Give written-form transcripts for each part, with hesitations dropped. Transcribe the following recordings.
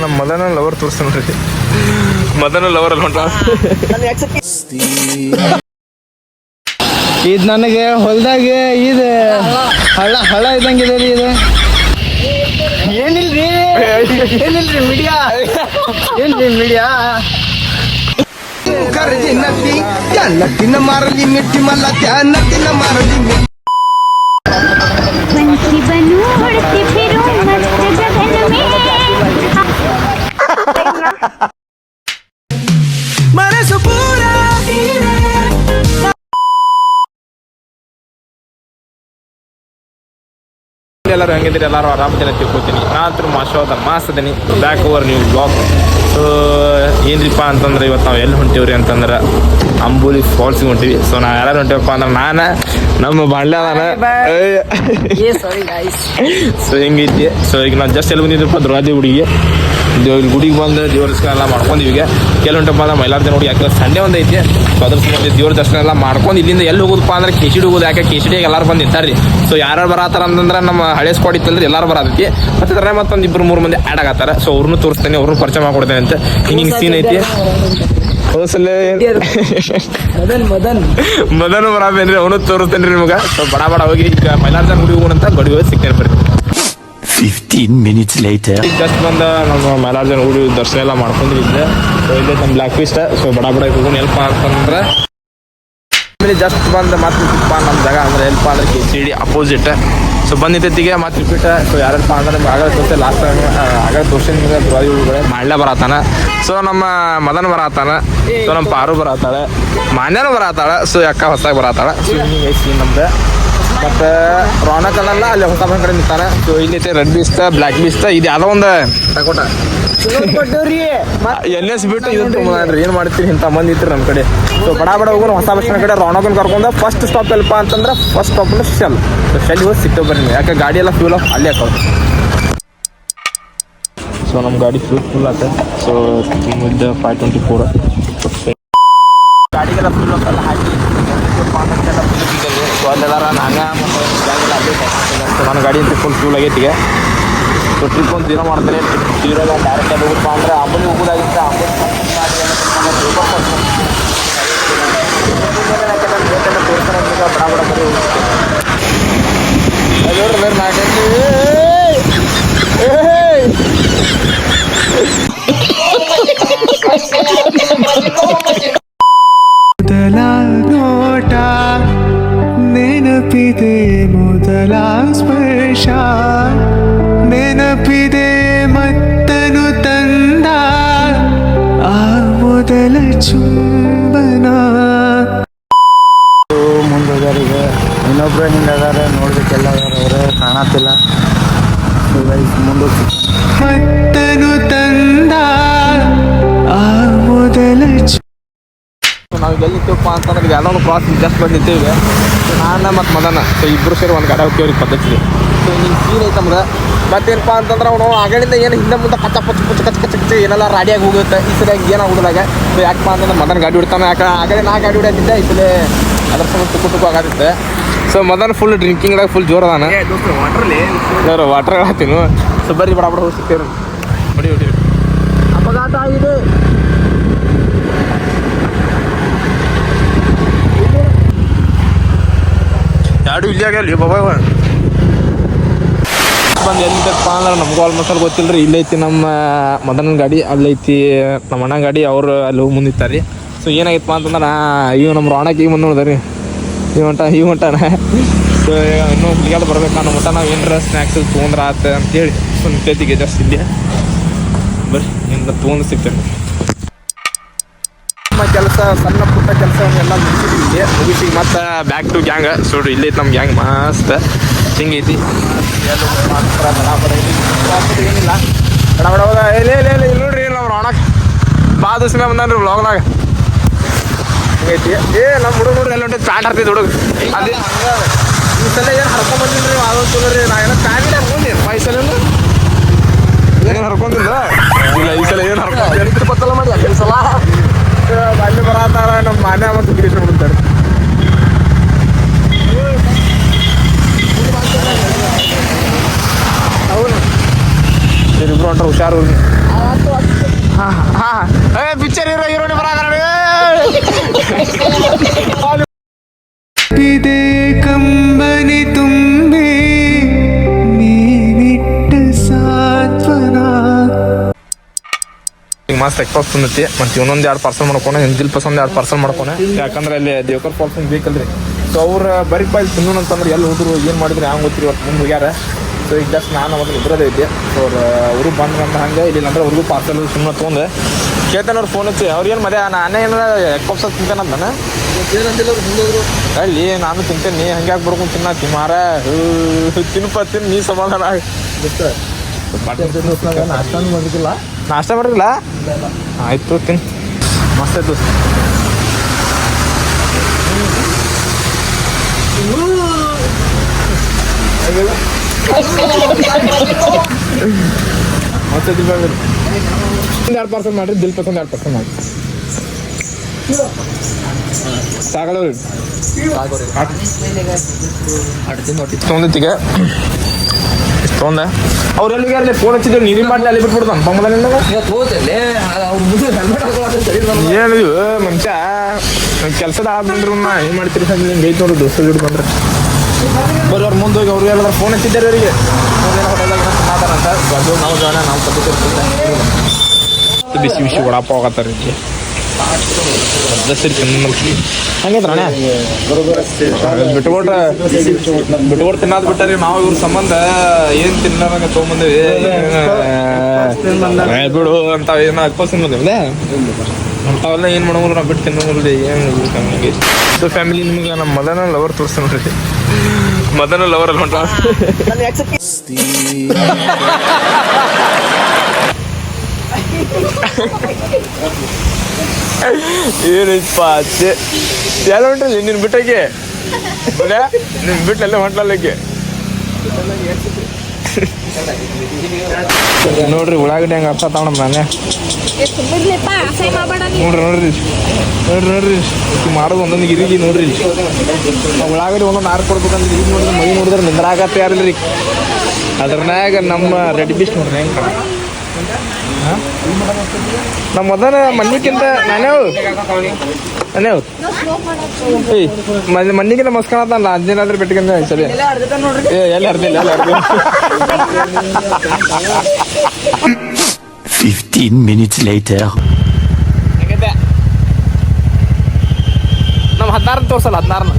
ನಮ್ಮ ಮದನ ಲವರ್ ತೋರಿಸ್ತಾನೆ ನೋಡ್ರಿ. ಮದನ ಲವರ್ ಅಲ್ಲಿ ಹೊಂಟ ಇದು ನನಗೆ ಹೊಲ್ದಾಗೆ ಇದು ಹಳ್ಳ ಇದ್ದಂಗಿದೆ ರೀ. ಇದು ಏನಿಲ್ರಿ ಮೀಡಿಯಾ ಮೀಡಿಯಾ ತಿನ್ನ ಮಾರಲಿ ಮಿಟ್ಟಿ ಮಲ್ಲ ತಿನ್ನ ಮಾರಲಿ ಮನಸ್ಸು ಪೂರ ಎಲ್ಲರೂ ಹೆಂಗಿದ್ರಿ? ಎಲ್ಲರೂ ಆರಾಮದಿನ ತಿಳ್ಕೊತೀನಿ. ನಾತ್ರ ಮಾಸದನಿ ಬ್ಯಾಕ್ ಓವರ್ ನೀವು ಬ್ಲಾಗ್. ಸೊ ಏನ್ರಿಪ್ಪ ಅಂತಂದ್ರೆ ಇವತ್ತು ನಾವು ಎಲ್ಲಿ ಹೊಂಟೀವ್ರಿ ಅಂತಂದ್ರೆ ಅಂಬೂಲಿ ಫಾಲ್ಸ್ಗೆ ಹೊಂಟಿವಿ. ಸೊ ನಾವು ಯಾರು ಹೊಂಟಿವಪ್ಪ ಅಂದ್ರೆ ನಾನು ನಮ್ಮ ಬಾಂಡ್ಯಾನ ಸೊ ಹಿಂಗೈತಿ. ಸೊ ಈಗ ನಾವು ಜಸ್ಟ್ ಎಲ್ಲಿ ಬಂದಿದ್ರಪ್ಪ ದುರ್ಗಾದಿ ಗುಡಿಗೆ ಗುಡಿಗೆ ಬಂದು ದೇವ್ರ ದರ್ಶನ ಎಲ್ಲ ಮಾಡ್ಕೊಂಡಿವಿ. ಈಗ ಕೆಲವುಂಟಪ್ಪ ಅಂದ್ರೆ ಮೈಲಾರ್ಜನ ನೋಡಿ ಯಾಕೆ ಸಂಡೇ ಒಂದು ಐತಿ. ಸೊ ಅದ್ರ ಸಂಬಂಧ ದೇವ್ರ ದರ್ಶನ ಎಲ್ಲ ಮಾಡ್ಕೊಂಡು ಇಲ್ಲಿಂದ ಎಲ್ಲಿ ಹೋಗೋದಪ್ಪ ಅಂದ್ರೆ ಕೆಸಿಡಿ ಹೋಗೋದು. ಯಾಕೆ ಕೆಸಿಡಿಯಾಗ ಎಲ್ಲರೂ ಬಂದು ನಿಂತಾರ್ರಿ. ಸೊ ಯಾರು ಬರತ್ತಾರ ಅಂತಂದ್ರೆ ನಮ್ಮ ಹಳೆ ಸ್ಕ್ವಾಡ್ ಇತ್ತಂದ್ರೆ ಎಲ್ಲರೂ ಬರತೈತಿ. ಮತ್ತೆ ಮತ್ತೊಂದು 2-3 ಮಂದಿ ಆ್ಯಡ್ ಆಗತ್ತಾರ. ಸೊ ಅವ್ರನ್ನೂ ತೋರಿಸ್ತೇನೆ, ಅವ್ರನ್ನೂ ಪರಿಚಯ ಮಾಡ್ಕೊಡ್ತೇನೆ ಅಂತ ಹಿಂಗೆ ಸೀನ್ ಐತಿ. ಮದನ್ ಬರಾಬೇನ್ರಿ, ಅವನು ತೋರಿಸ್ತೇನೆ ರೀ ನಿಮ್ಗೆ. ಸೊ ಬಡ ಹೋಗಿ ಈಗ ಮೈಲಾರ್ಜನ ಗುಡಿ ಹೋಗೋಣಂತ ಗಡಿ ಹೋಗಿ ಸಿಗ್ತೇನೆ ಬರ್ರಿ. 15 minutes later. ಈಗ ಜಸ್ಟ್ ಬಂದು ನಮ್ಮ ಮೈಲಾರ್ಜನ ಗುಡಿ ದರ್ಶನ ಎಲ್ಲ ಮಾಡ್ಕೊಂಡಿದ್ದೆ. ಸೊ ಇಲ್ಲಿ ನಮ್ಮ ಬ್ಲ್ಯಾಕ್ ಫಿಸ್ಟ್. ಸೊ ಬಡ ಹೋಗೋಣ. ಎಲ್ಪ ಅಂತಂದ್ರೆ ಜಸ್ಟ್ ಬಂದು ಮತ್ತೆ ನಮ್ಮ ಜಾಗ ಅಂದ್ರೆ ಎಲ್ಪ ಅಂದ್ರೆ ಕೆಸಿಡಿ ಅಪೋಸಿಟ್. ಸೊ ಬಂದಿದ್ದತ್ತಿಗೆ ಮತ್ತೆ ರಿಪೀಟ್. ಸೊ ಯಾರಪ್ಪ ಅಂದ್ರೆ ಆಗ ತೋರಿಸಿ ಲಾಸ್ಟ್ ಟೈಮ್ ಆಗ ತೋರಿಸಿ ನಿಮಗೆ ದ್ರೋಹಿಗಳು ಮಾಡ್ಲೇ ಬರತ್ತಾನ. ಸೊ ನಮ್ಮ ಮದನ್ ಬರತ್ತಾನ. ಸೊ ನಮ್ಮ ಪಾರು ಬರತ್ತಾಳೆ, ಮಾನ್ಯನೂ ಬರತ್ತಾಳ. ಸೊ ಅಕ್ಕ ಹೊಸದಾಗಿ ಬರತ್ತಾಳ. ಸೊ ಹಿಂಗೆ ಐತಿ ನಮ್ದು. ಮತ್ತು ರೋನಕಲ್ಲ ಅಲ್ಲಿ ಹೊಸ ಕಡೆ ನಿಂತಾನೆ. ಸೊ ಇಲ್ಲಿ ರೆಡ್ ಬೀಸ್ತ ಬ್ಲ್ಯಾಕ್ ಬೀಸ್ತ ಇದು ಯಾವುದೋ ಒಂದು ತಗೋಟ NS ಬಿಟ್ಟು ಇದನ್ನು ತೊಗೊಂಡ್ರಿ. ಏನು ಮಾಡ್ತೀರಿ ಇಂಥ ಮಂದಿ ಇತ್ತು ನಮ್ಮ ಕಡೆ. ಸೊ ಬಡ ಹೋಗೋಣ ಹೊಸ ಬಸ್ ಸ್ಟ್ಯಾಂಡ್ ಕಡೆ ರೋನಕನ್ ಕರ್ಕೊಂಡು ಫಸ್ಟ್ ಸ್ಟಾಪ್ ಎಲ್ಪ ಅಂತಂದ್ರೆ ಫಸ್ಟ್ ಸ್ಟಾಪ್ ಅಂದ್ರೆ ಶೆಲ್. ಸೊ ಶೆಲ್ ಹೋಗಿ ಸಿಗ್ತೇವೆ ಬರ್ರಿ. ಯಾಕೆ ಗಾಡಿ ಎಲ್ಲ ಫ್ಯೂಲ್ ಆಫ್ ಅಲ್ಲೇ ಹಾಕೋದು. ಸೊ ನಮ್ಮ ಗಾಡಿ ಫುಲ್ ಆತ. ಸೊ ಇದು 524 ಗಾಡಿಗೆಲ್ಲ ಫುಲ್ ಆಫ್ ಎಲ್ಲ ಹಾಕಿ ಸೊ ಅಲ್ಲೆಲ್ಲಾರ ನಂಗೆ ಮತ್ತು ಗಾಡಿಗೆಲ್ಲ ಅಪ್ಡೇಟ್ ಆಗ್ತದೆ. ಸೊ ನನ್ನ ಗಾಡಿ ಅಂತ ಫುಲ್ ಫ್ಯೂಲ್ ಆಗೈತಿ. ಈಗ ಸೊ ಟ್ರಿಪ್ ಒಂದು ದಿನ ಮಾಡ್ತಾರೆ. ಜೀರೋಗ ಡೈರೆಕ್ಟಾಗಿ ಹೋಗಪ್ಪ ಅಂದರೆ ಅಂಬಲಿ ಹೋಗೋದಾಗಿತ್ತು. ಅಂಬಲಿ ಮೊದಲ ನೋಟ ನೆನಪಿದೆ, ಮೊದಲ ಸ್ಪರ್ಶ ನೆನಪಿದೆ, ಮತ್ತನು ತಂದ ಆ ಮೊದಲ ಚುಂಬನ. ಮುಂದೋದರಿಗೆ ಇನ್ನೊಬ್ರು ಹಿಂಗಾದಾರೆ ನೋಡ್ಬೇಕೆಲ್ಲ ಅವರು ಕಾಣತ್ತಿಲ್ಲ. ಮುಂದೆ ಮತ್ತನು ತಂದ ಆ ಮೊದಲ ನಾವು ಎಲ್ಲಿದ್ದೀವಪ್ಪ ಅಂತಂದ್ರೆ ಯಾವುದೋ ಒಂದು ಕ್ರಾಸ್ ಜಸ್ಟ್ ಬಂದು ನಿಂತೀವಿ. ಸೊ ನಾನು ಮತ್ತು ಮದನ ಸೊ ಇಬ್ಬರು ಸೇರಿ ಒಂದು ಗಾಡಿ ಹೋಗ್ತೀವ್ರಿ ಪದ್ಧತಿ. ಸೊ ಹಿಂಗೆ ಸೀನ್ ಐತೆ ನಮ್ಗೆ. ಮತ್ತೇನಪ್ಪ ಅಂತಂದ್ರೆ ಅವನು ಆಗಲಿಂದ ಏನು ಹಿಂದೆ ಮುಂದೆ ಕಚ್ಚ ಏನೆಲ್ಲ ರಾಡಿಯಾಗಿ ಹೋಗುತ್ತೆ. ಈ ಸಲ ಏನಾಗೋದಾಗ ಸೊ ಯಾಕಪ್ಪ ಅಂತಂದ್ರೆ ಮದನ ಗಾಡಿ ಹೊಡಿತಾನೆ. ಯಾಕೆ ಆಗಲೇ ನಾ ಗಾಡಿ ಹೊಡಿಯೋದಿದ್ದೆ, ಈ ಸಲ ಅದ್ರ ಸಂಬಂಧ ತುಕ್ಕು ಆಗತ್ತಿದ್ದೆ. ಸೊ ಮದನ್ ಫುಲ್ ಡ್ರಿಂಕಿಂಗ್ದಾಗ ಫುಲ್ ಜೋರ್ ಅದಾನ. ವಾಟರ್ ಹಾಕ್ತೀನಿ. ಸೊ ಬರ್ರಿ ಬಡ ಹೋಗಿ ಸಿಗ್ತೇವೆ. ಹೊಡಿ ಅಪಘಾತ ಆಗಿದೆ. ಯಾರು ಇಲ್ಲಿ ಆಗಲಿ ಬಾಬಾ ಬಂದು ಎಲ್ಲಿದ್ದಪ್ಪ ಅಂದ್ರೆ ನಮಗೂ ಆಲ್ಮೋಸ್ಟ್ ಅಲ್ಲಿ ಗೊತ್ತಿಲ್ಲ ರೀ. ಇಲ್ಲೈತಿ ನಮ್ಮ ಮದನ ಗಾಡಿ, ಅಲ್ಲೈತಿ ನಮ್ಮ ಅಣ್ಣ ಗಾಡಿ. ಅವರು ಅಲ್ಲಿ ಹೋಗಿ ಮುಂದಿರ್ತಾರೆ ರೀ. ಸೊ ಏನಾಗಿತ್ತಪ್ಪ ಅಂತಂದ್ರೆ ಇವು ನಮ್ಮ ರೋಣಕ್ಕೆ ಈಗ ಮುಂದೆ ನೋಡಿದೆ ರೀ. ಈ ಹೊಂಟಾನ. ಸೊ ಇನ್ನೂ ಹುಡುಗಿಯಾದ ಬರ್ಬೇಕು ಅನ್ನೋ ಮಟ್ಟ ನಾವು ಏನರ ಸ್ನ್ಯಾಕ್ಸ್ ತೊಗೊಂಡ್ರೆ ಆತ ಅಂತೇಳಿ ಸೊ ನಿಂತೈತಿಗೆ ಜಸ್ಟ್ ಇಲ್ಲಿ ಬರ್ರಿ ನಿಂದ ತೊಗೊಂಡು ಸಿಗ್ತೇನೆ. ನಮ್ಮ ಕೆಲಸ ಸಣ್ಣ ಪುಟ್ಟ ಕೆಲಸವನ್ನೆಲ್ಲ ಮುಗಿಸಿ ಮತ್ತು ಬ್ಯಾಕ್ ಟು ಗ್ಯಾಂಗ್. ಸೊ ಇಲ್ಲೈತಿ ನಮ್ಮ ಗ್ಯಾಂಗ್ ಮಸ್ತ್ ಹಿಂಗೈತಿ. ಏನಿಲ್ಲ ಬಡ ಹೋದ ಇಲ್ಲ ನೋಡ್ರಿ ನಾವು ರೋಣಕ್ ಭಾಳ ದಿವಸ ಮೇಲೆ ಬಂದಾನ್ರಿ ವ್ಲಾಗ್ನಾಗ. ಹಿಂಗೈತಿ. ನಮ್ಮ ಹುಡುಗ ನೋಡ್ರಿ ಎಲ್ಲ ಹೊಂಟೈತಿ ಪ್ಯಾಂಟ್ ಹಾಕ್ತಿದ್ದು ಹುಡುಗ. ಅದೇ ಈ ಸಲ ಏನು ಹರ್ಕೊಂಬಂದಿಲ್ಲ ರೀ. ಅದೊಂದು ಚಲೋ ರೀ. ನಾ ಏನೋ ಪ್ಯಾಂಟ್ ಹರ್ಕೊಂಡಿನಿ ಈ ಸಲ ಏನು ಹರ್ಕೊಂಡಿಲ್ಲ. ಇಲ್ಲ ಈ ಸಲ ಏನು ಹರ್ಕೊಂಡು ಗೊತ್ತಲ್ಲ ಮಾಡಿ ಈ ಸಲ ಅಲ್ಲಿ ಬರತ್ತಾರ ನಮ್ಮ ಮಾನ್ಯ ಮತ್ತು ಗಿರೀಶ್ ಬಿಡ್ತಾರೆ. ಹೊಂಟ್ರ ಹುಷಾರು. ಪಿಕ್ಚರ್ ಹೀರೋನಿ ಬರಾದ್ರೆ ಕಂಬನಿ ತುಂಬಿ ನೀನಿಟ್ಟ ಸಾತ್ವನ. ಈಗ ಮಸ್ತ್ ಎಕ್ಪಾಸ್ ತಂದೈತಿ. ಮತ್ತು ಇನ್ನೊಂದು 2 ಪಾರ್ಸಲ್ ಮಾಡ್ಕೊನೆ, ದಿಲ್ ಪಸಂದ್ 2 ಪಾರ್ಸಲ್ ಮಾಡ್ಕೊನೆ. ಯಾಕಂದ್ರೆ ಅಲ್ಲಿ ದೇವಕರ್ ಫಾಲ್ಸ್ ಬೇಕಲ್ರಿ. ಸೊ ಅವ್ರು ಬರೀ ಪಾಯ್ ತಿನ್ನೋಣ ಅಂತಂದ್ರೆ ಎಲ್ಲಿ ಹೋದ್ರು ಏನು ಮಾಡಿದ್ರು ಹ್ಯಾಂಗೆ ಗೊತ್ತಿರಿ ಇವತ್ತು ಮುಂದೆ ಹೋಗ್ಯಾರ. ಸೊ ಈಗ ಜಸ್ಟ್ ನಾನು ಅವಾಗ ಇದ್ರದೇ ಇದ್ದೆ. ಸೊ ಅವರು ಬಂದು ಹಂಗೆ ಇಲ್ಲ ಅಂದ್ರೆ ಅವ್ರಿಗೂ ಪಾರ್ಸಲ್ ಸುಮ್ಮನೆ ತೊಗೊಂಡು ಕೇಳ್ತಾನೆ. ಅವ್ರು ಫೋನ್ ಹಚ್ಚಿ ಅವ್ರು ಏನು ಮದ್ಯ ನಾನೇ ಏನಾರ ಎಗ್ ಪಪ್ಸ್ ತಿಂತೇನೆ ನಾನು ಅಲ್ಲಿ ನಾನು ತಿಂತೇನೆ. ಹಂಗೆ ಯಾಕೆ ಬರ್ಕೊಂಡು ತಿನ್ನತ್ತಿ ಮಾರ ತಿನ್ಪ ತಿನ್ನು ನೀ ಸಮಾಧಾನ. ನಾಷ್ಟ ಮಾಡಿರಲ್ಲ ಆಯ್ತು ತಿನ್ ಮಸ್ತ್ ಆಯ್ತು. ಮತ್ತೆ 2 ಪಾರ್ಸಲ್ ಮಾಡ್ರಿ. ದಿಲ್ ಪಸಂದ್ 2 ಪಾರ್ಸಲ್ ಮಾಡಿ ಸಾಗಲವ್ರಿ ತೊಗೊಂಡಿತ್ತೀಗ ಇಷ್ಟು ತೊಗೊಂಡೆ. ಅವ್ರು ಎಲ್ಲಿಗಾರಲ್ಲ ಫೋನ್ ಹಚ್ಚಿದ್ರು ನೀರಿನ ಬಾಟ್ಲಿ ಅಲ್ಲಿ ಬಿಟ್ಬಿಡ್ತಾನೆ ಬಂಗಲ. ಏನು ಮನುಷ್ಯ ಕೆಲಸದ ಬಂದ್ರು ಏನು ಮಾಡ್ತೀರಿ ಸರ್ ಹಿಂಗೆ ಐತೆ ನೋಡು ದೋಸ್ತ ಗಿಡ ಬಂದ್ರೆ ಬರ್ರಿ. ಅವ್ರು ಮುಂದೆ ಹೋಗಿ ಅವ್ರು ಎಲ್ಲಾರು ಫೋನ್ ಹಚ್ಚಿದ್ದಾರೆ ಅವರಿಗೆ ಹೋಟೆಲ್ದಾಗ ಮಾತಾಡಂತ ಬಂದು ನಾವು ಜನ ನಾವು ಪದ್ಧತಿ ಬಿಸಿ ಬಿಸಿ ವಡಾಪಾವ್ ಆಗತ್ತಾರೆ ರೀ ಸರಿ ಹಂಗೈತ್ರಣ ಬಿಟ್ಕೊಟ್ಟು ತಿನ್ನೋದು ಬಿಟ್ಟಾರಿ. ನಾವು ಇವ್ರ ಸಂಬಂಧ ಏನು ತಿನ್ನೋದಂಗ ತೊಗೊಂಬಂದೇವಿ ಬಿಡು ಅಂತ ಏನೋ ಅಕ್ಕೋಸನ್ ಬಂದೇವಿಲ್ಲ ಅಂಥವೆಲ್ಲ ಏನು ಮಾಡೋಂಗಿಲ್ಲ. ನಾವು ಬಿಟ್ಟು ತಿನ್ನೋಂಗಿಲ್ಲ ಏನು ಹಂಗೆ. ಸೊ ಫ್ಯಾಮಿಲಿ ನಿಮ್ಗೆ ನಮ್ಮ ಮದನ ಲವರ್ ತೋರಿಸ್ತಾ ನೋಡ್ರಿ. ಮದನ ಲವರ್ ಅಲ್ಲಿ ಹೊಂಟ ಏನೈತಪ್ಪ ಅಚ್ಚೆ ಎಲ್ಲ ಹೊಂಟಲ್ಲಿ ನಿನ್ನ ಬಿಟ್ಟಾಗೆ ನಿನ್ನ ಬಿಟ್ಟೆಲ್ಲ ಹೊಂಟ್ಲಲ್ಲಕ್ಕೆ ನೋಡ್ರಿ ಉಳ್ಳಾಗಡ್ಡಿ ಹಂಗೆ ಅರ್ಥ ತಗೊಂಡ ನಾನೇ ನೋಡ್ರಿ ಮಾಡೋದು ಒಂದೊಂದು ಗಿರಿಗಿ ನೋಡ್ರಿ. ಉಳ್ಳಾಗಡ್ಡಿ ಒಂದೊಂದು 6 ಕೊಡ್ಬೇಕಂದ್ರೆ ಗಿರಿಗಿ ನೋಡಿದ್ರೆ ಮೈ ನೋಡಿದ್ರೆ ನಿಂದ್ರಾಗತ್ತೆ ಯಾರಿಲ್ಲ ರೀ. ಅದ್ರನ್ಯಾಗ ನಮ್ಮ ರೆಡ್ ಬಿಸ್ಟ್ ನೋಡ್ರಿ ಹೆಂಗೆ ಕಾಣ. ನಮ್ಮ ಮೊದಲ ಮಣ್ಣಿಗಿಂತ ನಾನೇ ಮಣ್ಣಿಗಿಂತ ಮಸ್ಕಾಣತ್ತಲ್ಲ ಅಂಜನಾದ್ರಿ ಬೆಟ್ಟಗಿಂತ ಸರಿ ಎಲ್ಲಿ ಅರ್ದಿಲ್ಲ 15 minutes later. ನಮ್ಮ 16 ತೋರ್ಸಲ್ಲ 16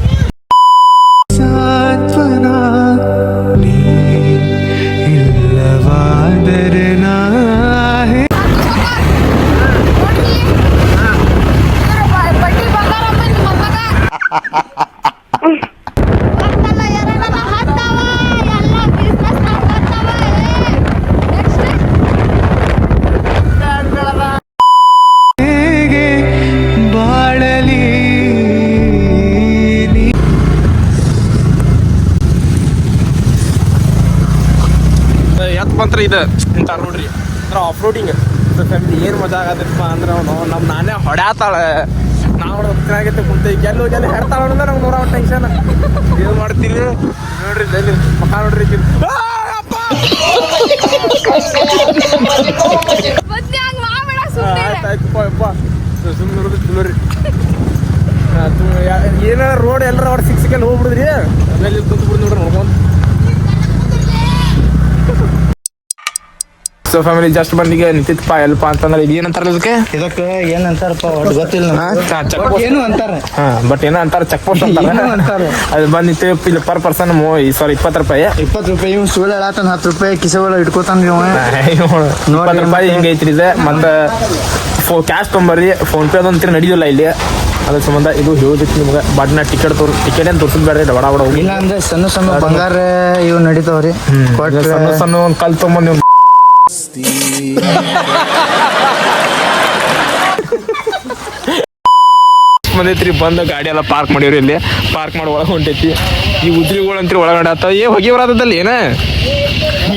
ಇಲ್ಲವಾದರೆ ನಾ ಬಂತ್ರ ಇದು ಇಂಥ ನೋಡ್ರಿ ಅಂದ್ರೆ ಆಫ್ ರೋಡಿಂಗ್ ಫ್ಯಾಮಿಲಿ ಏನು ಮಜಾ ಆಗತ್ತಪ್ಪ ಅಂದ್ರೆ ಅವನು ನಾನೇ ಹೊಡ್ಯಾತಾಳೆ ನಾವು ಆಗೈತೆ ಕುಂತ ಎಲ್ಲಿ ಹೋಗಿ ಅಲ್ಲಿ ಹೇಳ್ತಾಳ ಅಂದ್ರೆ ನಮ್ಗೆ 100 ಟೆನ್ಷನ್ ಏನು ಮಾಡ್ತೀವಿ ನೋಡ್ರಿ ಅಲ್ಲಿ ಮಕ್ಕ ನೋಡ್ರಿ ಆಯ್ತಾಯ್ತಪ್ಪ ಸುಮ್ಮನೆ ನೋಡಿದ್ರೆ ಚಲೋ ರೀ. ಏನಾರ ರೋಡ್ ಎಲ್ಲರ ಅವ್ರು ಸಿಕ್ಸಿಕಲ್ಲಿ ಹೋಗ್ಬಿಡಿದ್ರಿ ಆಮೇಲೆ ಕುಂತು ಬಿಡು ನೋಡ್ರಿ ನೋಡ್ಕೊಂಡು. ಸೊ ಫ್ಯಾಮಿಲಿ ಜಸ್ಟ್ ಬಂದಿಗೆ ನಿಂತಿತ್ತಪ್ಪ ಎಲ್ಪ ಅಂತಂದ್ರೆ ಇದು ಏನಂತಾರಲ್ಲ ಇದಕ್ಕೆ ಏನಂತಾರಪ್ಪ ಗೊತ್ತಿಲ್ಲ ಏನು ಅಂತಾರೆ. ಬಟ್ ಏನೋ ಅಂತಾರೆ ಚೆಕ್ ಪೋಸ್ಟ್ ಅಂತಾರೆ. ಅದು ಬಂದಿತ್ತು ಇಲ್ಲಿ ಪರ್ ಪರ್ಸನ್ ಸಾರಿ 20 ರೂಪಾಯಿ 20 ರೂಪಾಯಿ. ಇವ್ ಸುಳ್ಳು ಹೇಳತ್ತಾನ 10 ರೂಪಾಯಿ ಕಿಸೆಗಳು ಇಟ್ಕೋತಾನ 20 ರೂಪಾಯಿ ಹಿಂಗೆ ಐತ್ರಿ ಇದೆ. ಮತ್ತೆ ಕ್ಯಾಶ್ ತೊಂಬರ್ರಿ ಫೋನ್ ಪೇ ಅದಂತೀರಿ ನಡೆಯೋಲ್ಲ ಇಲ್ಲಿ. ಅದ್ರ ಸಂಬಂಧ ಇದು ಹೇಳೋದಕ್ಕೆ ನಿಮ್ಗೆ ಬಟ್ ನಾ ಟಿಕೆಟ್ ಏನು ತೋರಿಸಿದ್ ಬೇಡ ಬಡ ಬಡ ಹೋಗಿ. ಇಲ್ಲ ಅಂದ್ರೆ ಸಣ್ಣ ಸಣ್ಣ ಬಂಗಾರ ಇವು ನಡೀತಾವ್ರಿ. ಸಣ್ಣ ಸಣ್ಣ ಒಂದು ಕಲ್ ತೊಗೊಂಬಂದು ನೀವು ಬಂದೈತ್ರಿ. ಬಂದ ಗಾಡಿ ಎಲ್ಲ ಪಾರ್ಕ್ ಮಾಡಿವ್ರಿ. ಇಲ್ಲಿ ಪಾರ್ಕ್ ಮಾಡಿ ಒಳಗೆ ಹೊಂಟೈತಿ. ಈ ಉದ್ರಿಗಳು ಅಂತ್ರಿ ಒಳಗಡೆ ಆತ ಹೋಗಿ ಬರತ್ತಲ್ಲ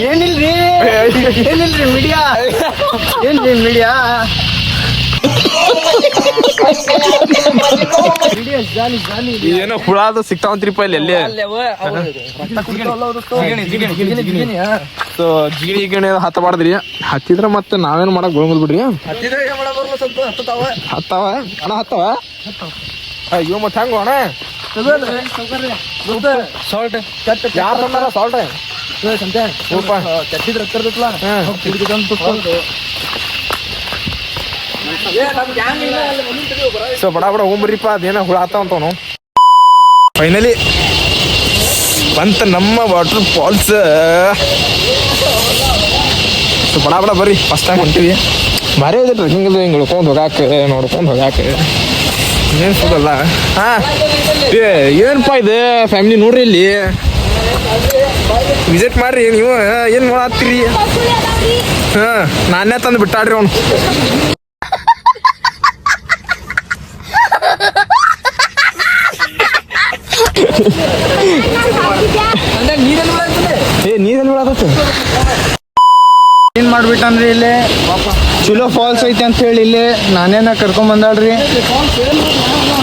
ಏನಿಲ್ರಿ ಮೀಡಿಯಾ ಏನೋ ಹುಳ ಅದು ಸಿಗ್ತಾವಂತ್ರಿಪ್ಪ ಇಲ್ಲಿ ಎಲ್ಲಿ ಸೊ ಜಿಗಿಣಿ ಹತ್ತಬಾರ್ದ್ರಿ. ಹತ್ತಿದ್ರ ಮತ್ತೆ ನಾವೇನು ಮಾಡಕ್ ಗೋಳಂಗಲ್ ಬಿಡ್ರಿ. ಹತ್ತವ ಅಣ್ಣ ಹತ್ತವ ಅಯ್ಯೋ ಮತ್ತೆ ಹೆಂಗ ಅಣ್ಣ ಸಾಲ್ಟ್ ಯಾರು ತಂದಾರ ಸಾಲ್ಟ್ ಸೊ ಬಡ ಬಡ ಹೋಗ್ಬರ್ರಿಪ್ಪ ಅದೇನ ಹುಳ ಆತಾವಂತವನು. ಫೈನಲಿ ಬಂತ ನಮ್ಮ ವಾಟರ್ ಫಾಲ್ಸ್. ಸೊ ಬಡ ಬಡ ಬರ್ರಿ ಫಸ್ಟ್ ಟೈಮ್ ಹೊಂಟಿವಿ. ಭಾರಿ ಇದೆ ಟ್ರೆಕ್ಕಿಂಗ್ ಹಿಂಗೆ ನೋಡ್ಕೊಂಡು ಹೋಗಾಕ ಏನು ಸಿಗಲ್ಲ. ಹಾಂ ಏನಪ್ಪ ಇದು ಫ್ಯಾಮಿಲಿ ನೋಡ್ರಿ ಇಲ್ಲಿ ವಿಸಿಟ್ ಮಾಡ್ರಿ ನೀವು. ಏನು ಮಾಡತ್ತೀರಿ? ಹಾಂ ನಾನೇ ತಂದು ಬಿಟ್ಟಾಡ್ರಿ ಅವನು. ನೀರಲ್ಲಿ ಬಿಡತ್ತೆ ಏನ್ ಮಾಡ್ಬಿಟ್ಟನ್ರಿ ಇಲ್ಲಿ ಚಲೋ ಫಾಲ್ಸ್ ಐತಿ ಅಂತ ಹೇಳಿ ಇಲ್ಲಿ ನಾನೇನ ಕರ್ಕೊಂಡ್ ಬಂದಾಳ್ರಿ.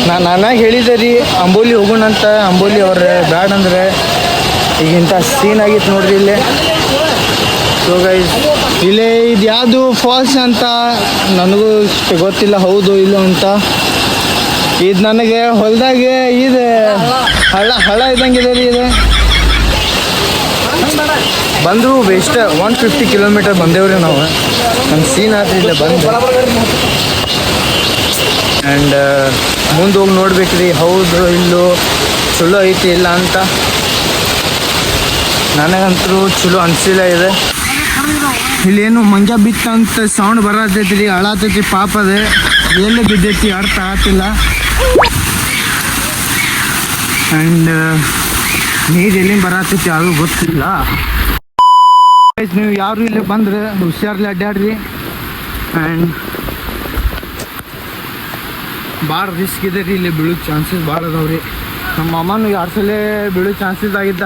ನಾನಾಗ ಹೇಳಿದೆ ರೀ ಅಂಬೋಲಿ ಹೋಗೋಣಂತ. ಅಂಬೋಲಿ ಅವ್ರ ಬ್ಯಾಡ್ ಅಂದ್ರೆ ಈಗ ಇಂಥ ಸೀನ್ ಆಗಿತ್ತು ನೋಡ್ರಿ ಇಲ್ಲಿ. ಸೊ ಗೈಸ್ ಇಲ್ಲಿ ಇದು ಯಾವುದು ಫಾಲ್ಸ್ ಅಂತ ನನಗೂ ಇಷ್ಟು ಗೊತ್ತಿಲ್ಲ ಹೌದು ಇಲ್ಲೋ ಅಂತ. ಇದು ನನಗೆ ಹೊಲದಾಗೆ ಇದು ಹಳ್ಳ ಇದ್ದಂಗಿದೆ ರೀ. ಇದು ಬಂದು ವೇಸ್ಟ್ 150 ಕಿಲೋಮೀಟರ್ ಬಂದೇವ್ರಿ ನಾವು. ನಮ್ಮ ಸೀನ್ ಆದ್ರಿಲ್ಲ ಬಂದು ಆ್ಯಂಡ್ ಮುಂದೆ ಹೋಗಿ ನೋಡ್ಬೇಕ್ರಿ ಹೌದು ಇಲ್ಲೋ ಚಲೋ ಐತಿ ಇಲ್ಲ ಅಂತ. ನನಗಂತೂ ಚಲೋ ಅನಿಸಿಲ್ಲ ಇದೆ. ಇಲ್ಲೇನು ಮಂಜ ಬಿತ್ತಂತ ಸೌಂಡ್ ಬರತೈತಿ ರೀ, ಅಳತೈತಿ ಪಾಪ ಅದೇ ಎಲ್ಲಿ ಬಿದ್ದೈತಿ ಅರ್ಥ ಆಗ್ತಿಲ್ಲ. ಆ್ಯಂಡ್ ನೀರು ಎಲ್ಲಿ ಬರತೈತಿ ಅದು ಗೊತ್ತಿಲ್ಲ. ನೀವು ಯಾರು ಇಲ್ಲಿ ಬಂದ್ರೆ ಹುಷಾರ್ಲಿ ಅಡ್ಡಾಡ್ರಿ. ಆ್ಯಂಡ್ ಭಾಳ ರಿಸ್ಕ್ ಇದೆ ರೀ, ಇಲ್ಲಿ ಬೀಳೋ ಚಾನ್ಸಸ್ ಭಾಳ ಅದಾವ್ರಿ. ನಮ್ಮ ಅಮ್ಮನೂ 2 ಸಲ ಬೀಳೋ ಚಾನ್ಸಸ್ ಆಗಿದ್ದ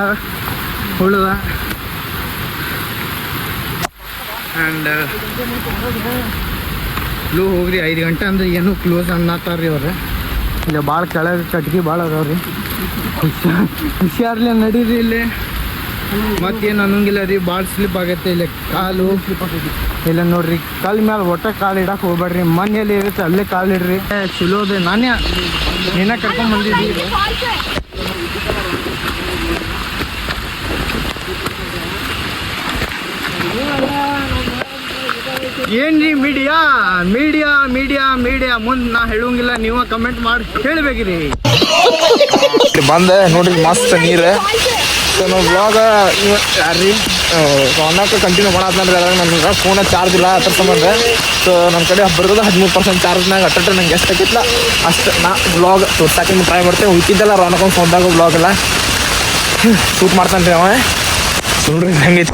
ಉಳ್ದ. ಆ್ಯಂಡ್ ಕ್ಲೂ ಹೋಗ್ರಿ 5 ಗಂಟೆ ಅಂದ್ರೆ ಏನೂ ಕ್ಲೋಸ್ ಅನ್ನತ್ತಾರ್ರಿ ಅವ್ರೆ. ಇಲ್ಲ ಭಾಳ ಕೆಳಗೆ ಕಟ್ಗೆ ಭಾಳ ಅದಾವ್ರಿ. ಹುಷಾರ್ಲಿ ನಡೀರಿ ಇಲ್ಲಿ. ಮತ್ತೇನು ಅನ್ನೋಂಗಿಲ್ಲ ರೀ, ಭಾಳ ಸ್ಲಿಪ್ ಆಗತ್ತೆ ಇಲ್ಲಿ ಕಾಲು. ಇಲ್ಲ ನೋಡ್ರಿ ಕಾಲ ಮ್ಯಾಲೆ ಒಟ್ಟ ಕಾಲು ಇಡಕ್ಕೆ ಹೋಗ್ಬೇಡ್ರಿ. ಮನೆಯಲ್ಲಿ ಇರುತ್ತೆ ಅಲ್ಲೇ ಕಾಲು ಇಡ್ರಿ. ಚಲೋ ಅದೇ ನಾನೇ ನೀನ ಕರ್ಕೊಂಡ್ ಬಂದಿದ್ದಿ. ಏನ್ರಿ ಮೀಡಿಯಾ ಮೀಡಿಯಾ ಮೀಡಿಯಾ ಮೀಡಿಯಾ ಮುಂದೆ ನಾ ಹೇಳೋಂಗಿಲ್ಲ, ನೀವು ಕಮೆಂಟ್ ಮಾಡಿ ಹೇಳ್ಬೇಕ್ರಿ. ಬಂದೆ ನೋಡ್ರಿ ಮಸ್ತ್ ನೀರು. ಸೊ ನಾವು ಬ್ಲಾಗ ಯಾರ್ರಿ ಅನ್ನಕ್ಕೆ ಕಂಟಿನ್ಯೂ ಮಾಡತ್ತಂದ್ರೆ ಅದ್ರಾಗ ನನಗೆ ಫೋನ ಚಾರ್ಜ್ ಇಲ್ಲ ಅದ್ರ ಸಂಬಂಧ. ಸೊ ನನ್ನ ಕಡೆ ಬರೋದು 13% ಚಾರ್ಜ್ನಾಗ ಅಟ್ಟೆ ನಂಗೆ ಎಷ್ಟು ಆಗಿತ್ತಲ್ಲ ಅಷ್ಟು ನಾ ಬ್ಲಾಗ್ ತೋರ್ಸಾಕಿಂದು ಟ್ರೈ ಮಾಡ್ತೇವೆ. ಉಳ್ಕಿದ್ದೆಲ್ಲ ರೊನಕೊಂಡು ಫೋನ್ದಾಗ ಬ್ಲಾಗ್ ಎಲ್ಲ ಶೂಟ್ ಮಾಡ್ತಾನೆ ರೀ ಅವ. ನೋಡ್ರಿ ಹಂಗೈತಿ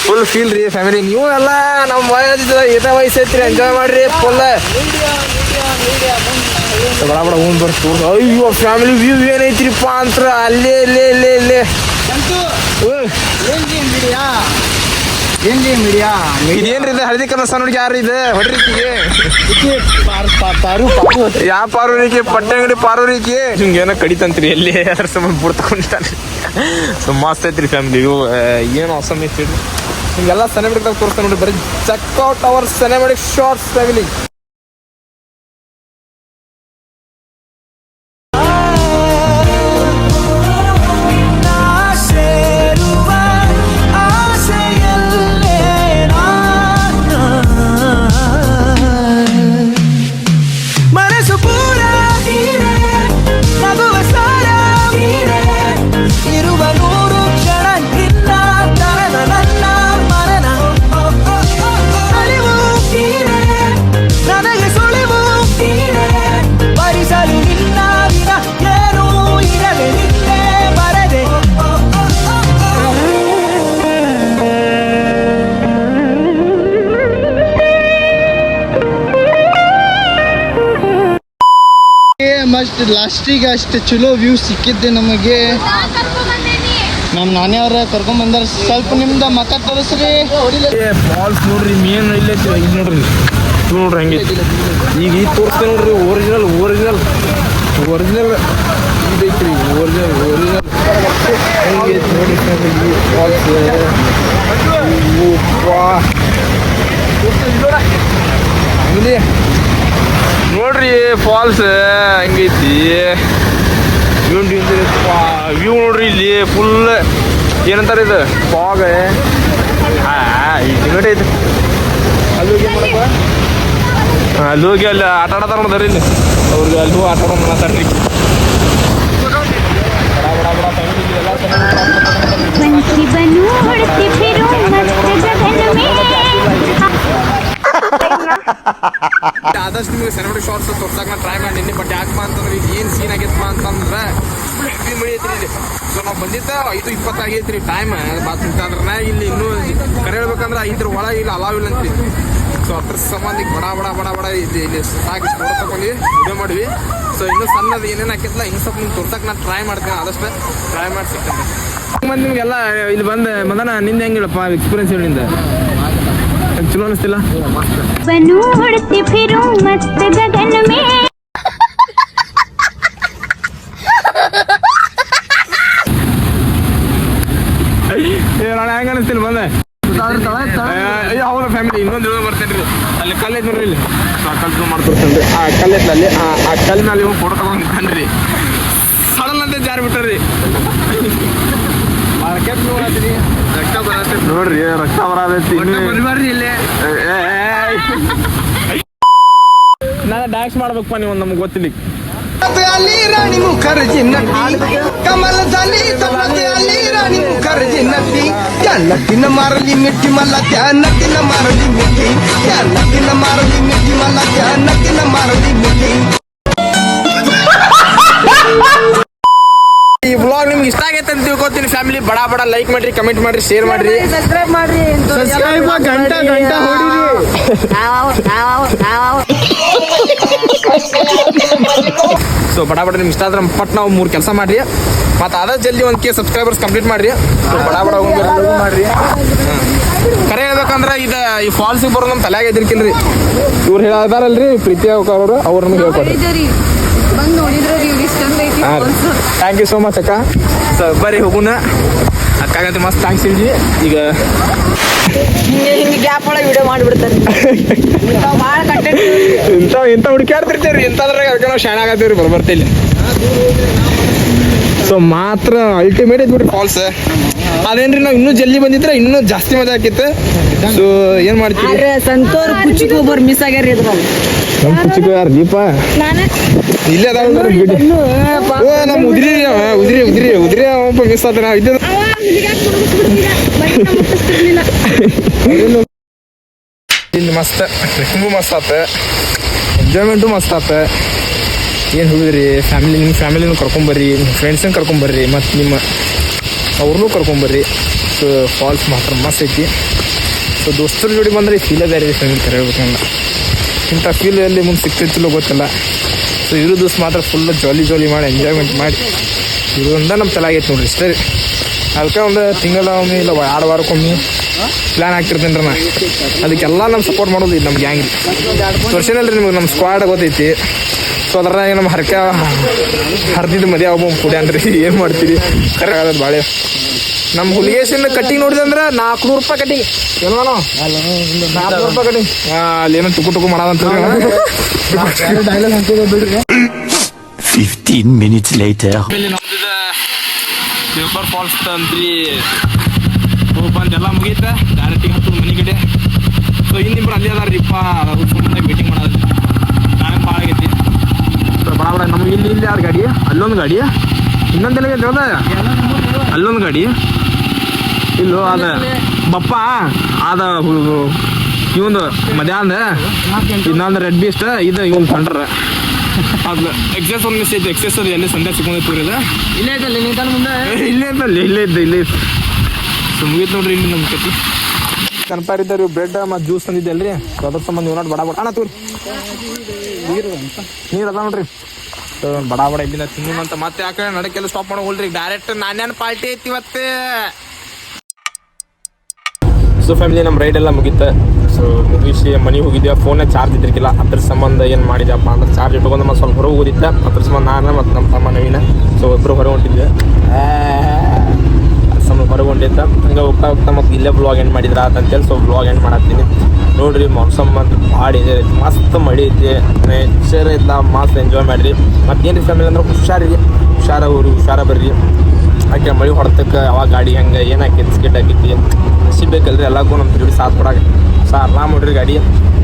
ಫುಲ್ ಫೀಲ್ ರೀ ಫ್ಯಾಮಿಲಿ. ನೀವು ಎಲ್ಲ ನಮ್ಮ ವಯಸ್ಸು ಇದೇ ವಯಸ್ಸು ಐತ್ರಿ, ಎಂಜಾಯ್ ಮಾಡಿರಿ ಫುಲ್. ಬಡ ಬಡ ಹೂನ್ ಬರ್ತು. ಅಯ್ಯೋ ಫ್ಯಾಮಿಲಿ ವ್ಯೂ ಏನೈತ್ರಿಪ್ಪ ಅಂತ ಅಲ್ಲೇ ಇಲ್ಲೇ ಇಲ್ಲೇ ಇಲ್ಲೇ ಇದೇನ್ರಿ ಇದು ಹಳದಿ ಕಲರ್ ಸಣ್ಣ ಹುಡುಗಿ ಯಾರು ಇದು ಹೊಡ್ರಿಕಿಗೆ ಯಾವ ಪಾರೂರಿಕೆ ಪಟ್ಟೆ ಅಂಗಡಿ ಪಾರೂರಿಕೆ ಹಿಂಗೇನೋ ಕಡಿತಂತ್ರಿ ಎಲ್ಲಿ ಅದ್ರ ಸಂಬಂಧ ಬುಡ್ತಕೊಂಡಿರ್ತಾನೆ. ಸೊ ಮಸ್ತ್ ಐತ್ರಿ ಫ್ಯಾಮಿಲಿ ವ್ಯೂ, ಏನು ಅವಸಮ್ ಐತಿ ಹಿಂಗೆಲ್ಲ ಸಿನಿಮೆಟಿಕ್ದಾಗ ತೋರಿಸ್ತಾ ನೋಡಿ. ಬರೀ checkout our cinematic shorts family. Must ಲಾಸ್ಟಿಗೆ ಅಷ್ಟು ಚಲೋ ವ್ಯೂ ಸಿಕ್ಕಿದ್ದೆ ನಮಗೆ. ನಮ್ಮ ನಾನಿಯವ್ರ ಕರ್ಕೊಂಡ್ ಬಂದಾರ. ಸ್ವಲ್ಪ ನಿಮ್ದು ಮಕ್ಕ ತೋರಿಸ್ರಿ. ಫಾಲ್ಸ್ ನೋಡ್ರಿ, ಮೇನ್ ಇಲ್ಲೈತಿ ಇದು ನೋಡ್ರಿ. ನೋಡ್ರಿ ಹಂಗೈತಿ ಈಗ ಈ ತೋರಿಸ್ತೇನೆ ನೋಡ್ರಿ ಒರಿಜಿನಲ್ ಇದೈತ್ರಿ ಒರಿಜಿನಲ್ ಹಂಗೈತಿ ನೋಡ್ರಿ ಫಾಲ್ಸ್ ನೋಡ್ರಿ ಫಾಲ್ಸ್ ಹಂಗೈತಿ ವ್ಯೂ ನೋಡ್ರಿ ಇಲ್ಲಿ ಫುಲ್ ಏನಂತಾರೆ ಇದು ಫಾಗ್ ಡಿಮೇಟ್ ಐತಿ ಅಲ್ಲಿ ಹೋಗಿ ಅಲ್ಲಿ ಆಟ ಆಡತಾರ ನೋಡ್ದಾರ ಇಲ್ಲಿ ಅವ್ರಿಗೆ ಅಲ್ಲಿ ಆಟ ಆಡೋ ಮಾತಾಡ್ರಿ ಆದಷ್ಟು ನಿಮಗೆ ಸೆಲೆಬ್ರಿಟಿ ಶಾರ್ಟ್ಸ್ ತೋರ್ಸಕ್ಕೆ ನಾನು ಟ್ರೈ ಮಾಡೀನಿ ಬಟ್ ಯಾಕಪ್ಪ ಅಂತಂದ್ರೆ ಈಗ ಏನು ಸೀನ್ ಆಗೈತಪ್ಪ ಅಂತಂದ್ರೆ ಹೆವಿ ಮಳಿ ಐತ್ರಿ ಇಲ್ಲಿ ಸೊ ನಾವು ಬಂದಿದ್ದ 5:20 ಆಗೈತ್ರಿ ಟೈಮ್ ಬಾತ್ ಅಂತಂದ್ರೆ ಇಲ್ಲಿ ಇನ್ನೂ ಕರೆ ಹೇಳ್ಬೇಕಂದ್ರೆ ಇದ್ರ ಒಳಗೆ ಇಲ್ಲಿ ಅಲಾವ್ ಇಲ್ಲ ಅಂತೀವಿ ಸೊ ಅದ್ರ ಸಂಬಂಧ ಈಗ ಬಡ ಇಲ್ಲಿ ಸಾಕಿ ಫೋಟೋ ತಗೊಂಡು ವಿಡಿಯೋ ಮಾಡಿವಿ ಸೊ ಇನ್ನೂ ಸಣ್ಣದು ಏನೇನು ಹಾಕಿತ್ತಲ್ಲ ಇನ್ನೂ ಸ್ವಲ್ಪ ನಿಮ್ಗೆ ತೋರ್ಸಕ್ಕೆ ನಾನು ಟ್ರೈ ಮಾಡ್ತೀನಿ ಆದಷ್ಟು ಟ್ರೈ ಮಾಡಿ ಸಿಗ್ತೇನೆ ಮಂದಿ ನಿಮಗೆಲ್ಲ ಇಲ್ಲಿ ಬಂದನ ನಿಂದ ಹೆಂಗಿಲ್ಲಪ್ಪ ಎಕ್ಸ್ಪೀರಿಯನ್ಸ್ ಹೇಳಿಂದ ಚಲೋ ಅನಿಸ್ತಿಲ್ಲ ಹೆಂಗ ಅನಿಸ್ತಿಲ್ಲ ಬಂದೆ ಹೌದ ಫ್ಯಾಮಿಲಿ ಇನ್ನೊಂದು ಬರ್ತೇನೆ ರೀ ಅಲ್ಲಿ ಕಲ್ಲು ಐತೆ ನೋಡ್ರಿ ಇಲ್ಲಿ ಕಲ್ಲು ಮಾಡ್ತಿರ್ತೇನೆ ಆ ಕಲ್ಲು ಐತೆ ಅಲ್ಲಿ ಆ ಕಲ್ಲಿನಲ್ಲಿ ಫೋಟೋ ತಗೊಂಡು ನಿಂತಾನ್ರಿ ಸಡನ್ ಅಂತ ಜಾರಿ ಬಿಟ್ಟಾರ್ರಿ ನೋಡ್ರಿ ರಕ್ತ ಬರತೈತಿ ಇಲ್ಲಿ ನಾನು ಡ್ಯಾನ್ಸ್ ಮಾಡ್ಬೇಕಪ್ಪ ನೀವು ನಮ್ಗೆ ಗೊತ್ತಿಲ್ಲ अली रानी मुखर्जी नटी कमल झाली समजते अली राणी मुखर्जी नटी त्या नटीन मारली मिठी मला त्या नटीन मारली मिठी त्या नटीन मारली मिठी मला त्या नटीन मारली मिठी ಈ ವ್ಲಾಗ್ ನಿಮ್ಗೆ ಇಷ್ಟ ಆಗೈತೆ ಅಂತ ತಿಳ್ಕೊತೀನಿ ಫ್ಯಾಮಿಲಿ ಬಡ ಲೈಕ್ ಮಾಡ್ರಿ ಕಮೆಂಟ್ ಮಾಡ್ರಿ ಶೇರ್ ಮಾಡ್ರಿ ಸಬ್ಸ್ಕ್ರೈಬ್ ಮಾಡ್ರಿ ಗಂಟಾ ಸೊ ಬಡ ನಿಮ್ಗೆ ಇಷ್ಟ ಆದ್ರೆ ಪಟ್ ನಾವು 3 ಕೆಲಸ ಮಾಡ್ರಿ ಮತ್ತು ಅದ ಜಲ್ದಿ ಒಂದು ಕೆ ಸಬ್ಸ್ಕ್ರೈಬರ್ಸ್ ಕಂಪ್ಲೀಟ್ ಮಾಡ್ರಿ ಬಡ ಮಾಡ್ರಿ ಕರೆ ಹೇಳ್ಬೇಕಂದ್ರೆ ಇದು ಈ ಫಾಲ್ಸಿಗೆ ಬರೋದು ನಮ್ಮ ತಲೆಯಾಗ ಎದಿರ್ಕಿಲ್ರಿ ಇವ್ರು ಹೇಳಿದಾರಲ್ರಿ ಪ್ರೀತಿ ಅವರು ಅವ್ರು ನಮ್ಗೆ ಹೇಳ್ಕೊಡ್ರಿ ಥ್ಯಾಂಕ್ ಯು ಸೋ ಮಚ್ ಅಕ್ಕ ಸೊ ಬರ್ರಿ ಹೋಗುಣ ಅಕ್ಕಾಗತ್ತೆ ಮಸ್ತ್ ಥ್ಯಾಂಕ್ಸ್ ಇಲ್ರಿ ಈಗ ಗ್ಯಾಪ್ ಒಳಗೆ ವಿಡಿಯೋ ಮಾಡಿಬಿಡ್ತಾರೆ ಇಂಥ ಹುಡುಕ್ಯಾಡ್ತಿರ್ತೇವ್ರಿ ಇಂಥದ್ರಾಗ ಅದಕ್ಕೆ ನಾವು ಶಾಣೆ ಆಗತ್ತೀವ್ರಿ ಬರ್ತಿಲ್ಲ ಸೊ ಮಾತ್ರ ಅಲ್ಟಿಮೇಟ್ ಐತಿ ಬಿಡ್ರಿ ಫಾಲ್ಸ್ ಅದೇನ್ರಿ ನಾವು ಇನ್ನೂ ಜಲ್ದಿ ಬಂದಿದ್ರೆ ಇನ್ನೂ ಜಾಸ್ತಿ ಮಜಾ ಆಕಿತ್ತು ಸೊ ಏನ್ ಮಾಡ್ತೀವಿ ಸಂತೋರ್ ಕುಚಿಕ್ ಒಬ್ಬರು ಮಿಸ್ ಆಗ್ಯಾರ ಇದ್ರಲ್ಲಿ ನಮ್ಮ ಕುಚಿಕ ಯಾರು ದೀಪ ಇಲ್ಲೇ ಅದಾವ ನಮ್ಮ ಉದ್ರಿ ಒಬ್ಬ ಮಿಸ್ ಆತ ನಾವು ಇದ್ದ ಇಲ್ಲಿ ಮಸ್ತ್ ಟ್ರೆಕ್ಕಿಂಗು ಮಸ್ತ್ ಆತ ಎಂಜಾಯ್ಮೆಂಟು ಮಸ್ತ್ ಆತ ಏನು ಹೋಗಿದ್ರಿ ನಿಮ್ಮ ಫ್ಯಾಮಿಲಿನೂ ಕರ್ಕೊಂಬರ್ರಿ ನಿಮ್ಮ ಫ್ರೆಂಡ್ಸನ್ನ ಕರ್ಕೊಂಬರ್ರಿ ಮತ್ತು ನಿಮ್ಮ ಅವ್ರನ್ನೂ ಕರ್ಕೊಂಬರ್ರಿ ಸೊ ಫಾಲ್ಸ್ ಮಾತ್ರ ಮಸ್ತ್ ಐತಿ ಸೊ ದೋಸ್ತರ ಜೋಡಿ ಬಂದರೆ ಫೀಲೇ ಬೇರೆ ರೀ ಫ್ರೆಂಡ್ ಕರೆ ಹೇಳ್ಬೇಕಲ್ಲ ಇಂಥ ಫೀಲ್ ಎಲ್ಲಿ ಮುಂದೆ ಸಿಗ್ತೈತಿಲ್ಲೋ ಗೊತ್ತಿಲ್ಲ ಸೊ ಇರೋ ದಿವಸ ಮಾತ್ರ ಫುಲ್ಲು ಜಾಲಿ ಮಾಡಿ ಎಂಜಾಯ್ಮೆಂಟ್ ಮಾಡಿ ಇರೋದ್ರಿಂದ ನಮ್ಮ ತಲೆಯಾಗೈತೆ ನೋಡ್ರಿ ಇಷ್ಟೇ ರೀ ಅದಕ್ಕೆ ಒಂದು ತಿಂಗಳೊಮ್ಮೆ ಇಲ್ಲ 2 ವಾರಕ್ಕೊಮ್ಮೆ ಪ್ಲ್ಯಾನ್ ಆಗ್ತಿರ್ತೇನೆ ರೀ ನಾ ಅದಕ್ಕೆಲ್ಲ ನಮ್ಮ ಸಪೋರ್ಟ್ ಮಾಡೋದು ಇದು ನಮ್ಮ ಗ್ಯಾಂಗ್ ರೀ ವರ್ಷನಲ್ರಿ ನಿಮ್ಗೆ ನಮ್ಮ ಸ್ಕ್ವಾಡ್ ಗೊತ್ತೈತಿ ಸೊ ಅದ್ರಾಗ ನಮ್ಮ ಹರಿದಿದ್ದು ಮದುವೆ ಒಬ್ಬ ಕುಡಿಯನ್ರಿ ಏನು ಮಾಡ್ತೀರಿ ಕರೆ ಆಗೋದು ಭಾಳ ನಮ್ಮ ಹುಲಿಗೇಶನ್ ಕಟ್ಟಿಂಗ್ ನೋಡಿದೆ ಅಂದ್ರೆ 400 ರೂಪಾಯಿ ಕಟ್ಟಿಂಗ್ ಏನೋ 400 ರೂಪಾಯಿ ಕಟ್ಟಿಂಗ್ ಅಲ್ಲೇನೋ ಟುಕು ಮಾಡೋದಂತ 15 minutes later. ಪೇಪರ್ ಫಾಲ್ಸ್ ಅಂತ್ರಿ ಬಂದೆಲ್ಲ ಮುಗೀತ ಡೈರೆಕ್ಟಿಗೆ ಹತ್ತು ಮನೆ ಕಡೆ ಸೊ ಇನ್ನಿಬ್ರು ಅಲ್ಲಿ ಅದಾರ್ರಿಪ್ಪ ಸುಮ್ಮನೆ ಮೀಟಿಂಗ್ ಮಾಡೋದು ಟೈಮ್ ಭಾಳ ಆಗೈತಿ ಬಡ ನಮ್ಗೆ ಇಲ್ಲಿ 2 ಗಾಡಿ ಅಲ್ಲೊಂದು ಗಾಡಿ ಇನ್ನೊಂದೆಲ್ಲ ಹೇಳ್ದ ಅಲ್ಲೊಂದು ಗಾಡಿ ಇಲ್ಲೋ ಅದ ಬಪ್ಪ ಅದ ಇವಂದು ಮಧ್ಯಾಹ್ನ ಇನ್ನೊಂದು ರೆಡ್ ಬೀಸ್ಟ್ ಇದು ಇವನ್ ಕಂಡ್ರ ಅದು ಎಕ್ಸೆಸ್ ಒಂದು ಮಿಸ್ ಐತೆ ಎಕ್ಸೆಸ್ ಅದು ಎಲ್ಲಿ ಸಂಧ್ಯಾ ಸಿಕ್ಕೊಂಡೈತಿ ಇವ್ರದ ಇಲ್ಲೇ ಇದ್ದ ಸೊ ಮುಗೀತು ನೋಡ್ರಿ ಇಲ್ಲಿ ನಮ್ಮ ಕತಿ ಕನ್ಪಾರಿದ್ದಾರೆ ಬ್ರೆಡ್ ಮತ್ತು ಜ್ಯೂಸ್ ತಂದಿದ್ದೆ ಅಲ್ರಿ ಅದ್ರ ಸಂಬಂಧ ಇವ್ ಬಡ ಅಣ್ಣ ತೂರಿ ನೀರು ಅದ ನೋಡ್ರಿ ಬಡ ಇಲ್ಲಿಂದ ತಿನ್ನೋಣಂತ ಮತ್ತೆ ಯಾಕೆ ನಡಕ್ಕೆಲ್ಲ ಸ್ಟಾಪ್ ಮಾಡೋ ಹೋಲ್ರಿ ಡೈರೆಕ್ಟ್ ನಾನೇನು ಪಾರ್ಟಿ ಐತಿ ಇವತ್ತು ಸೊ ಫ್ಯಾಮಿಲಿ ನಮ್ಮ ರೈಡ್ ಎಲ್ಲ ಮುಗೀತು. ಸೊ ಮುಗಿಸಿ ಮನೆಗೆ ಹೋಗಿದ್ದೆ. ಫೋನೇ ಚಾರ್ಜ್ ಇದ್ದಿರ್ಕಿಲ್ಲ. ಅದ್ರ ಸಂಬಂಧ ಏನು ಮಾಡಿದೆಪ್ಪ ಅಂದ್ರೆ ಚಾರ್ಜ್ ಇಟ್ಕೊಂಡು ಮತ್ತೆ ಸ್ವಲ್ಪ ಹೊರಗೆ ಹೋಗಿದ್ದೆ. ಅದ್ರ ಸಂಬಂಧ ನಾನು ಮತ್ತು ನಮ್ಮ ತಮ್ಮ ನವೀನ ಸೊ ಇಬ್ಬರು ಹೊರಗೆ ಹೊಂಟಿದ್ದೆ. ಹೊರಗೆ ಹೊಂಟಿದ್ದ ಹಂಗೆ ಹೋಗ್ತಾ ಹೋಗ್ತಾ ಮತ್ತು ಇಲ್ಲೇ ಬ್ಲಾಗ್ ಎಂಡ್ ಮಾಡಿದ್ರ ಅಂತೇಳಿ ಸೊ ಬ್ಲಾಗ್ ಎಂಡ್ ಮಾಡತ್ತೀನಿ. ನೋಡಿರಿ ಮೌಸಮ್ ಅಂತ ಭಾಳ ಇದೆ, ಮಸ್ತ್ ಮಳೆ ಐತಿ, ನೇಚರ್ ಐತ, ಮಸ್ತ್ ಎಂಜಾಯ್ ಮಾಡಿರಿ. ಮತ್ತೇನು ಫ್ಯಾಮಿಲಿ ಅಂದ್ರೆ ಹುಷಾರ ಊರು ಹುಷಾರ ಬರ್ರಿ. ಯಾಕೆ ಮಳೆ ಹೊಡೆತಕ್ಕೆ ಯಾವಾಗ ಗಾಡಿ ಹೆಂಗೆ ಏನಾಕೈತಿ ಸ್ಕಿಡ್ ಆಗೈತಿ ಸಿಗ್ಬೇಕಲ್ರಿ ಎಲ್ಲಕ್ಕೂ ನಮ್ಮ ತಿರುಗಿ ಸಾಥ್ ಕೊಡಾಗ ಆರಾಮ್ ನೋಡ್ರಿ ಗಾಡಿ.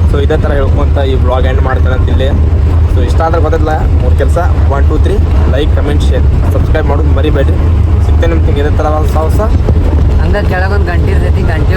ಸೊ ಇದೇ ಥರ ಹೇಳ್ಕೊಂತ ಈ ಬ್ಲಾಗ್ ಎಂಡ್ ಮಾಡ್ತಾನೆ ಅಂತ ಇಲ್ಲಿ. ಸೊ ಇಷ್ಟ ಆದ್ರೆ ಗೊತ್ತಿಲ್ಲ 3 ಕೆಲಸ 1 2 3 ಲೈಕ್ ಕಮೆಂಟ್ ಶೇರ್ ಸಬ್ಸ್ಕ್ರೈಬ್ ಮಾಡೋದು ಮರಿಬೇಡ್ರಿ. ಸಿಗ್ತೇನೆ ನಿಮ್ಗೆ ಇದೇ ಥರ ಸಾಹಸ ಹಂಗ ಕೆಳಗೊಂದು ಗಂಟೆ ಇರ್ತೈತಿ, ಗಂಟೆ